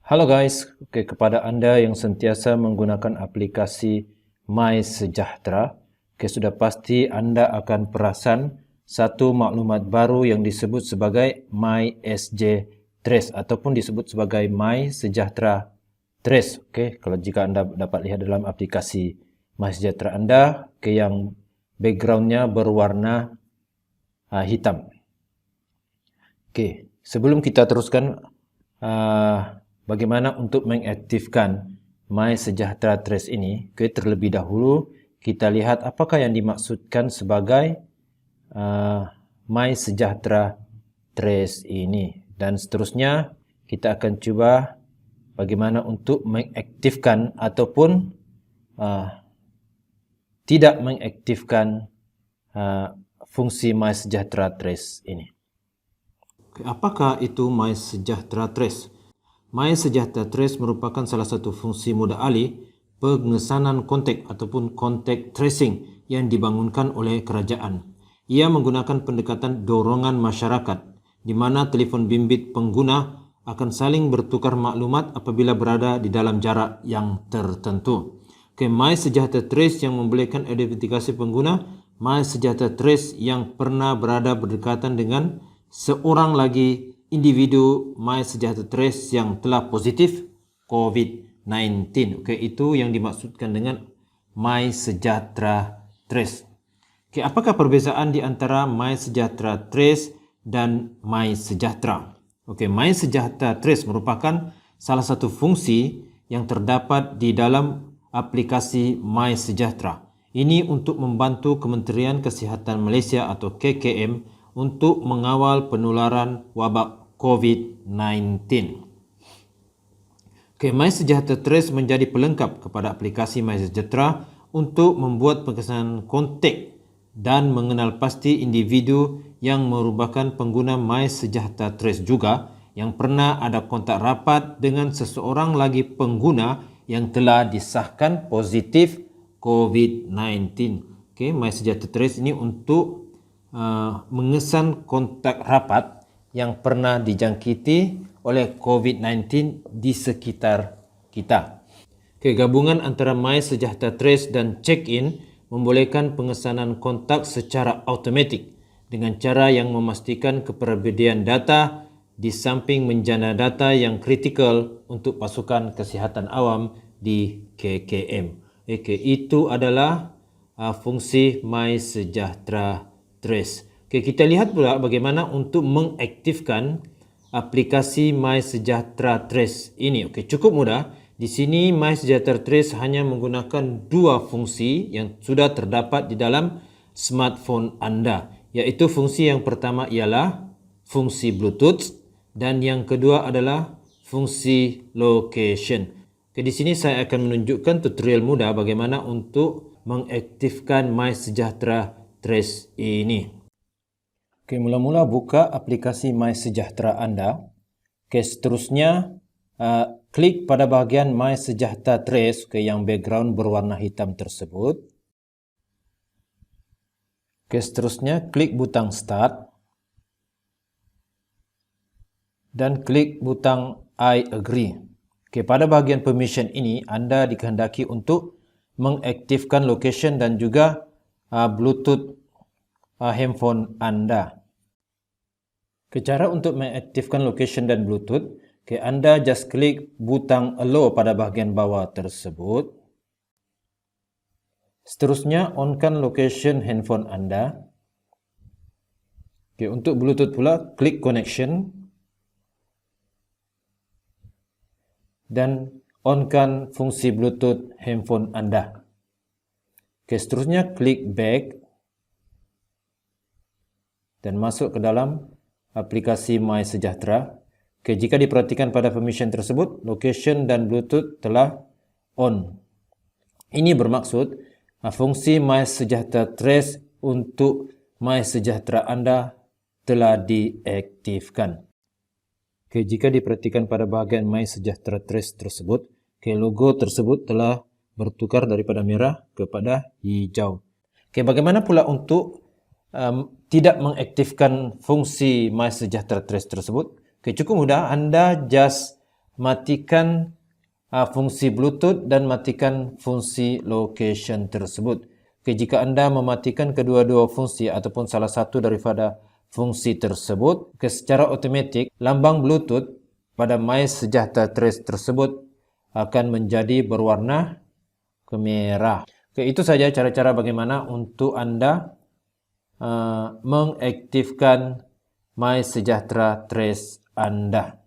Halo guys, kepada anda yang sentiasa menggunakan aplikasi MySejahtera, sudah pasti anda akan perasan satu maklumat baru yang disebut sebagai MySJ Trace ataupun disebut sebagai MySejahtera Trace. Kalau jika anda dapat lihat dalam aplikasi MySejahtera anda, yang backgroundnya berwarna hitam. Sebelum kita teruskan bagaimana untuk mengaktifkan MySejahtera Trace ini, terlebih dahulu kita lihat apakah yang dimaksudkan sebagai MySejahtera Trace ini. Dan seterusnya kita akan cuba bagaimana untuk mengaktifkan ataupun tidak mengaktifkan fungsi MySejahtera Trace ini. Apakah itu MySejahtera Trace? MySejahtera Trace merupakan salah satu fungsi mudah alih pengesanan kontak ataupun kontak tracing yang dibangunkan oleh kerajaan. Ia menggunakan pendekatan dorongan masyarakat di mana telefon bimbit pengguna akan saling bertukar maklumat apabila berada di dalam jarak yang tertentu. MySejahtera Trace yang membolehkan identifikasi pengguna, MySejahtera Trace yang pernah berada berdekatan dengan seorang lagi individu MySejahtera Trace yang telah positif COVID-19. Itu yang dimaksudkan dengan MySejahtera Trace. Apakah perbezaan di antara MySejahtera Trace dan MySejahtera? MySejahtera Trace merupakan salah satu fungsi yang terdapat di dalam aplikasi MySejahtera. Ini untuk membantu Kementerian Kesihatan Malaysia atau KKM untuk mengawal penularan wabak COVID-19. MySejahtera Trace menjadi pelengkap kepada aplikasi MySejahtera untuk membuat pengesanan kontak dan mengenal pasti individu yang merupakan pengguna MySejahtera Trace juga yang pernah ada kontak rapat dengan seseorang lagi pengguna yang telah disahkan positif COVID-19. MySejahtera Trace ini untuk mengesan kontak rapat yang pernah dijangkiti oleh COVID-19 di sekitar kita. Gabungan antara MySejahtera Trace dan Check-in membolehkan pengesanan kontak secara automatik dengan cara yang memastikan kepribadian data di samping menjana data yang kritikal untuk pasukan kesihatan awam di KKM. Itu adalah fungsi MySejahtera Trace. Kita lihat pula bagaimana untuk mengaktifkan aplikasi MySejahtera Trace ini. Cukup mudah. Di sini MySejahtera Trace hanya menggunakan dua fungsi yang sudah terdapat di dalam smartphone anda, iaitu fungsi yang pertama ialah fungsi Bluetooth dan yang kedua adalah fungsi location. Di sini saya akan menunjukkan tutorial mudah bagaimana untuk mengaktifkan MySejahtera Trace ini. Mula-mula buka aplikasi MySejahtera anda. Seterusnya klik pada bahagian MySejahtera Trace yang background berwarna hitam tersebut. Seterusnya klik butang Start dan klik butang I agree. Pada bahagian permission ini anda dikehendaki untuk mengaktifkan location dan juga Bluetooth handphone anda. Cara untuk mengaktifkan location dan Bluetooth, anda just klik butang allow pada bahagian bawah tersebut. Seterusnya onkan location handphone anda. Untuk Bluetooth pula klik connection dan onkan fungsi Bluetooth handphone anda. Seterusnya klik back dan masuk ke dalam aplikasi MySejahtera. Jika diperhatikan pada permission tersebut, location dan Bluetooth telah on. Ini bermaksud fungsi MySejahtera Trace untuk MySejahtera anda telah diaktifkan. Jika diperhatikan pada bahagian MySejahtera Trace tersebut, logo tersebut telah bertukar daripada merah kepada hijau. Bagaimana pula untuk tidak mengaktifkan fungsi MySejahtera Trace tersebut? Cukup mudah, anda just matikan fungsi Bluetooth dan matikan fungsi location tersebut. Jika anda mematikan kedua-dua fungsi ataupun salah satu daripada fungsi tersebut, secara automatik lambang Bluetooth pada MySejahtera Trace tersebut akan menjadi berwarna kemerah. Itu saja cara-cara bagaimana untuk anda mengaktifkan MySejahtera Trace anda.